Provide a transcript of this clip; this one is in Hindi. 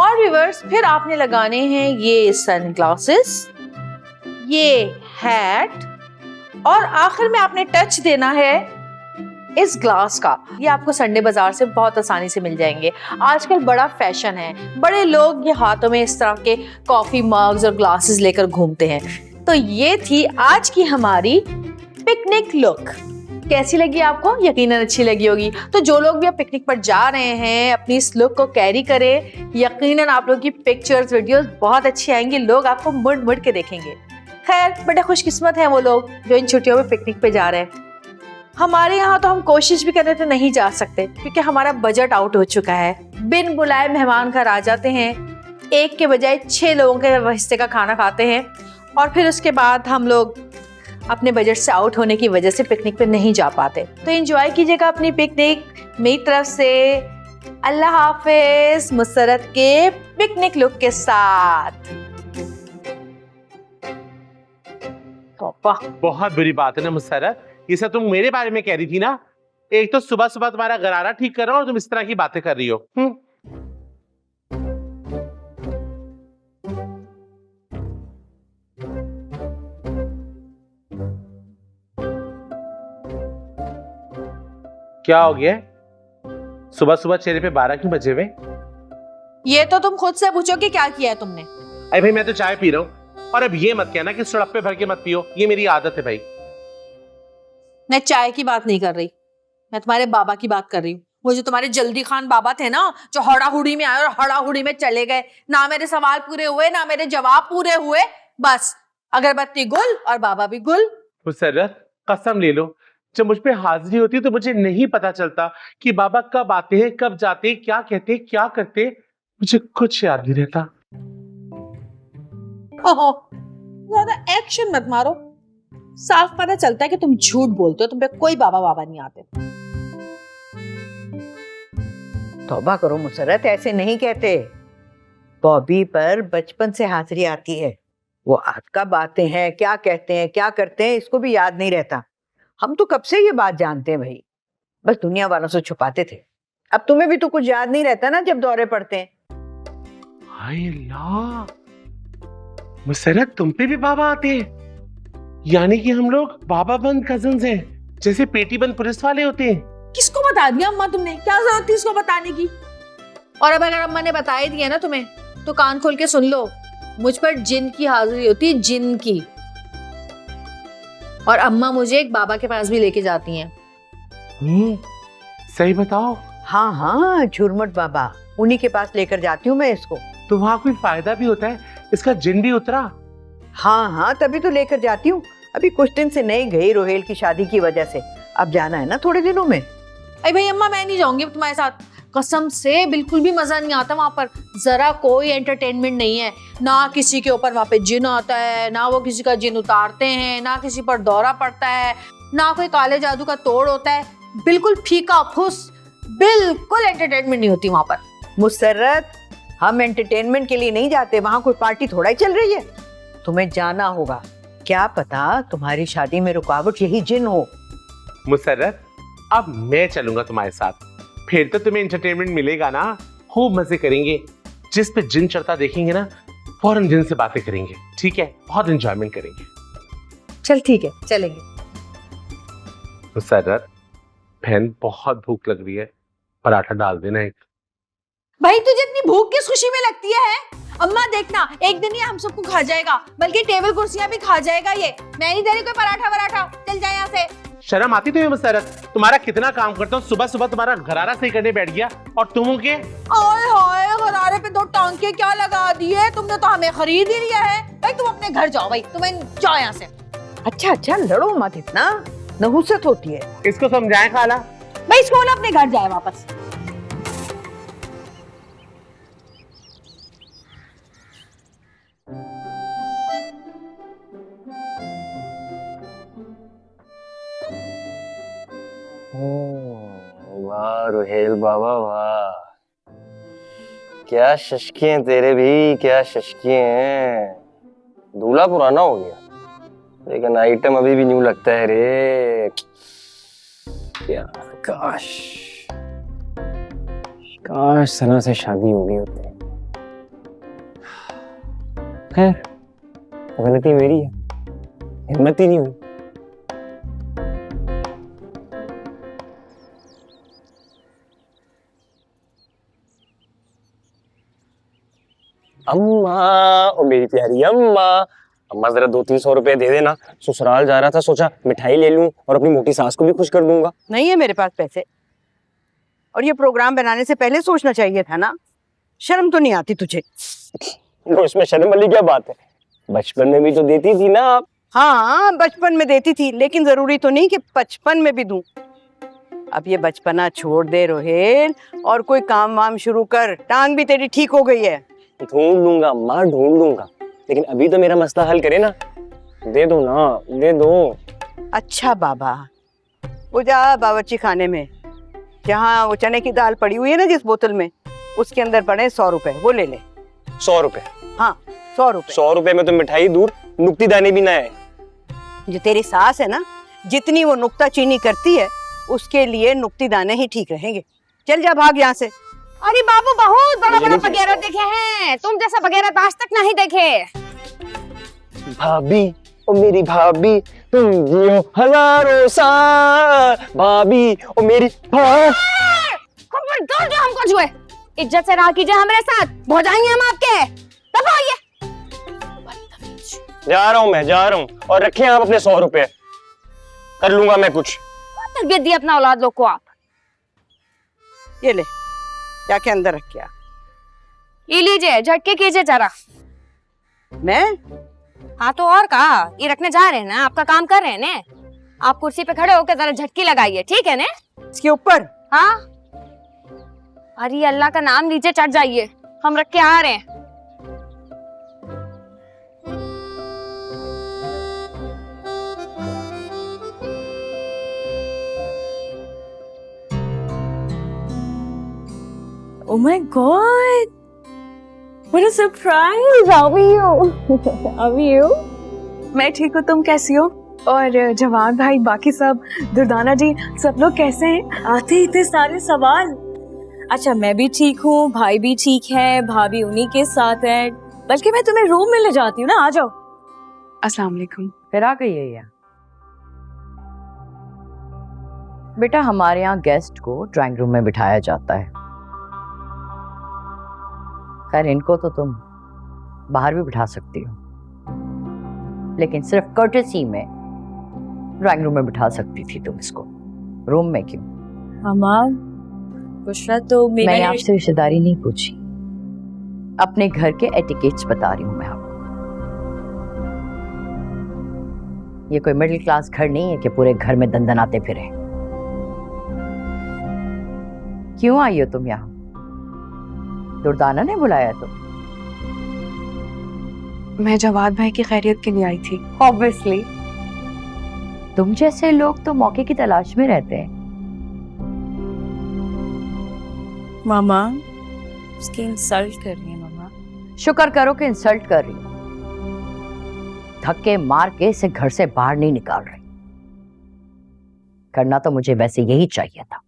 और व्यूअर्स फिर आपने लगाने हैं ये सनग्लासेस, ये हैट, और आखिर में आपने टच देना है इस ग्लास का। ये आपको संडे बाजार से बहुत आसानी से मिल जाएंगे। आजकल बड़ा फैशन है, बड़े लोग ये हाथों में इस तरह के कॉफी मग्स और ग्लासेस लेकर घूमते हैं। तो ये थी आज की हमारी पिकनिक लुक। कैसी लगी आपको? यकीनन अच्छी लगी होगी। तो जो लोग भी अब पिकनिक पर जा रहे हैं अपनी इस लुक को कैरी करें, यकीनन आप लोगों की पिक्चर्स वीडियोस बहुत अच्छी आएंगी, लोग आपको मुड़ मुड़ के देखेंगे। खैर बड़े खुशकिस्मत हैं वो लोग जो इन छुट्टियों में पिकनिक पे जा रहे हैं। हमारे यहाँ तो हम कोशिश भी करें तो नहीं जा सकते क्योंकि हमारा बजट आउट हो चुका है। बिन बुलाए मेहमान घर आ जाते हैं, एक के बजाय 6 लोगों के हिस्से का खाना खाते हैं और फिर उसके बाद हम लोग अपने बजट से आउट होने की वजह से पिकनिक पे नहीं जा पाते। तो एंजॉय कीजिएगा अपनी पिकनिक। मेरी तरफ से अल्लाह हाफिज मुसरत के पिकनिक लुक के साथ। बहुत बुरी बात है ना मुसरत, ये सब तुम मेरे बारे में कह रही थी ना। एक तो सुबह सुबह तुम्हारा गरारा ठीक कर रहा हूं और तुम इस तरह की बातें कर रही हो। क्या हो गया? सुबह सुबह चेहरे पे 12 क्यों बजे हुए? ये तो तुम खुद से पूछो कि क्या किया है तुमने। अरे भाई मैं तो चाय पी रहा हूँ, और अब ये मत कहना कि सड़प्पे भर के मत पियो, ये मेरी आदत है भाई। मैं चाय की बात नहीं कर रही, मैं तुम्हारे बाबा की बात कर रही हूँ। वो जो तुम्हारे जल्दी खान बाबा थे ना, जो हड़ाहुड़ी में आए और हड़ाहुड़ी में चले गए, ना मेरे सवाल पूरे हुए ना मेरे जवाब पूरे हुए, बस अगरबत्ती गुल और बाबा भी गुल। मुसर्रत कसम ले लो, जब मुझ पे हाजिरी होती है तो मुझे नहीं पता चलता कि बाबा कब आते हैं कब जाते हैं, क्या कहते हैं क्या करते हैं, मुझे कुछ याद नहीं रहता। ओहो, ज्यादा एक्शन मत मारो, साफ पता चलता है कि तुम झूठ बोलते हो, तुम पे कोई बाबा बाबा नहीं आते। तौबा करो मुसरत, ऐसे नहीं कहते। बॉबी पर बचपन से हाजिरी आती है, वो आज का बातें हैं, क्या कहते हैं क्या करते हैं इसको भी याद नहीं रहता। हम तो कब से ये बात जानते हैं भाई, बस दुनिया वालों से छुपाते थे। अब तुम्हें भी तो कुछ याद नहीं रहता ना जब दौरे पड़ते हैं। हाय अल्लाह, मुसर्रत तुम पे भी बाबा आते हैं? यानी कि हम लोग बाबा बंद कजन्स हैं, जैसे पेटी बंद पुलिस वाले होते हैं। किसको बता दिया अम्मा तुमने? क्या जरूरत थी इसको बताने की? और अब अगर अम्मा ने बता ही दिया ना तुम्हें तो कान खोल के सुन लो, मुझ पर जिन की हाजिरी होती है, जिन की। और अम्मा मुझे एक बाबा के पास भी लेके जाती हैं। सही बताओ? हाँ हाँ, झुरमुट बाबा, उन्हीं के पास लेकर जाती हूँ मैं इसको। तो वहाँ कोई फायदा भी होता है? इसका जिन भी उतरा? हाँ हाँ, तभी तो लेकर जाती हूँ। अभी कुछ दिन से नहीं गई रोहेल की शादी की वजह से, अब जाना है ना थोड़े दिनों में। अरे भाई अम्मा मैं नहीं जाऊंगी तुम्हारे साथ, कसम से बिल्कुल भी मजा नहीं आता वहां पर। जरा कोई एंटरटेनमेंट नहीं है, ना किसी के ऊपर वहां पे जिन आता है, ना वो किसी का जिन उतारते हैं, ना किसी पर दौरा पड़ता है, ना कोई काले जादू का तोड़ होता है। बिल्कुल फीका फुस, बिल्कुल एंटरटेनमेंट नहीं होती वहां पर। मुसर्रत, हम एंटरटेनमेंट के लिए नहीं जाते, वहाँ कोई पार्टी थोड़ा ही चल रही है। तुम्हें जाना होगा, क्या पता तुम्हारी शादी में रुकावट यही जिन हो। मुसर्रत अब मैं चलूंगा तुम्हारे साथ, फिर तो तुम्हें एंटरटेनमेंट मिलेगा ना, खूब मजे करेंगे। जिस पे जिन चढ़ता देखेंगे ना, फौरन जिन से बातें करेंगे, ठीक है? बहुत एंजॉयमेंट करेंगे। चल ठीक है, चलेंगे। मुसर्रत बहन बहुत भूख लग रही है, पराठा डाल देना एक। भाई तुझे इतनी भूख किस खुशी में लगती है? अम्मा देखना, एक दिन ये हम सबको खा जाएगा, बल्कि टेबल कुर्सियां भी खा जाएगा ये। मैं नहीं दे रही कोई पराठा वराठा, चल जाए यहाँ से। शर्म आती तुम्हें मुसर्रत? तुम्हारा कितना काम करता हूँ, सुबह सुबह तुम्हारा घरारा सही करने बैठ गया और तुम के ओए होए, गरारे पे 2 टांके क्या लगा दिए तुमने, तो हमें खरीद ही लिया है। भाई तुम अपने घर जाओ, भाई तुम्हें जाओ यहाँ से। अच्छा अच्छा, लड़ो मत इतना, नहुसत होती है। इसको समझाएं खाला। भाई इसको बोला अपने घर जाए वापस। वाह रुहेल बाबा वाह, क्या शशके हैं तेरे भी, क्या शशके हैं। दूल्हा पुराना हो गया लेकिन आइटम अभी भी न्यू लगता है रे। क्या काश काश सना से शादी हो गई होती। खैर गलती मेरी है, हिम्मत ही नहीं हुई। अम्मा, ओ मेरी प्यारी अम्मा, अम्मा जरा 200-300 रुपए दे देना। ससुराल जा रहा था, सोचा मिठाई ले लूं और अपनी मोटी सास को भी खुश कर दूंगा। नहीं है मेरे पास पैसे, और ये प्रोग्राम बनाने से पहले सोचना चाहिए था ना। शर्म तो नहीं आती तुझे? तो इसमें शर्म वाली क्या बात है, बचपन में भी तो देती थी ना आप। हाँ, बचपन में देती थी, लेकिन जरूरी तो नहीं कि 55 में भी दूं। अब ये बचपना छोड़ दे रोहेल, और कोई काम वाम शुरू कर। टांग भी तेरी ठीक हो गई है। ढूंढ लूंगा अम्मा, ढूंढ लूंगा, लेकिन अभी तो मेरा मसला हल करे ना। दे दो ना, दे दो। अच्छा बाबा, वो जा बावर्ची खाने में, जहाँ वो चने की दाल पड़ी हुई है ना जिस बोतल में, उसके अंदर पड़े 100 रुपए, वो ले ले। 100 रुपए? हाँ 100 रुपए। 100 रुपए में तो मिठाई दूर, नुक्ती दाने भी ना है। जो तेरी सास है ना, जितनी वो नुक्ता चीनी करती है, उसके लिए नुक्ती दाने ही ठीक रहेंगे। चल जा, भाग यहाँ से। अरे बाबू बहुत बड़ा बड़ा बगैरा देखे हैं, तुम जैसा बगैरा तो आज तक नहीं देखे। भाभी, ओ मेरी भाभी, तुम जियो हजारों साल। भाभी, ओ मेरी खबरदार जो हमको छुए, इज्जत से रहा कीजिए हमारे साथ, हो जाएंगे हम आपके। दबाइए। जा रहा हूँ, मैं जा रहा हूँ, और रखें आप अपने 100 रुपए, कर लूंगा मैं कुछ। तरबियत दी अपना औलाद लोग को आप। ये ले, जाके अंदर रख के आ। ये लीजिए, झटके कीजिए जरा। मैं? हाँ तो और का, ये रखने जा रहे हैं ना, आपका काम कर रहे हैं ना। आप कुर्सी पे खड़े होकर जरा झटकी लगाइए, ठीक है ना? इसके ऊपर? हाँ। अरे अल्लाह का नाम लीजिए, चढ़ जाइए, हम रख के आ रहे हैं। Oh my God! What a surprise! How are you? How are you? मैं ठीक हूँ, तुम कैसी हो? और जवान भाई, बाकी सब, दुर्दाना जी, सब लोग कैसे हैं? आते ही इतने सारे सवाल। अच्छा, मैं भी ठीक हूँ, भाई भी ठीक है, भाभी उन्हीं के साथ है। बल्कि मैं तुम्हें रूम में ले जाती हूँ ना, आ जाओ। अस्सलाम वालेकुम। फिर आ गई है यहाँ? बेटा, हमारे यहाँ गेस्ट को ड्राइंग रूम में बिठाया जाता है। खैर, इनको तो तुम बाहर भी बिठा सकती हो, लेकिन सिर्फ कर्टेसी में ड्राइंग रूम में बिठा सकती थी तुम इसको, रूम में क्यों? मामा, बुशरा तो मैंने आपसे रिश्तेदारी नहीं पूछी, अपने घर के एटिकेट्स बता रही हूँ मैं आपको। ये कोई मिडिल क्लास घर नहीं है कि पूरे घर में दंदनाते फिरे। क्यों आई हो तुम यहाँ? दुर्दाना ने बुलाया तुम? मैं जवाद भाई की खैरियत के लिए आई थी। ऑब्वियसली, तुम जैसे लोग तो मौके की तलाश में रहते हैं। मामा, उसकी इंसल्ट कर रही है मामा। शुक्र करो कि इंसल्ट कर रही हो, धक्के मार के इसे घर से बाहर नहीं निकाल रही। करना तो मुझे वैसे यही चाहिए था।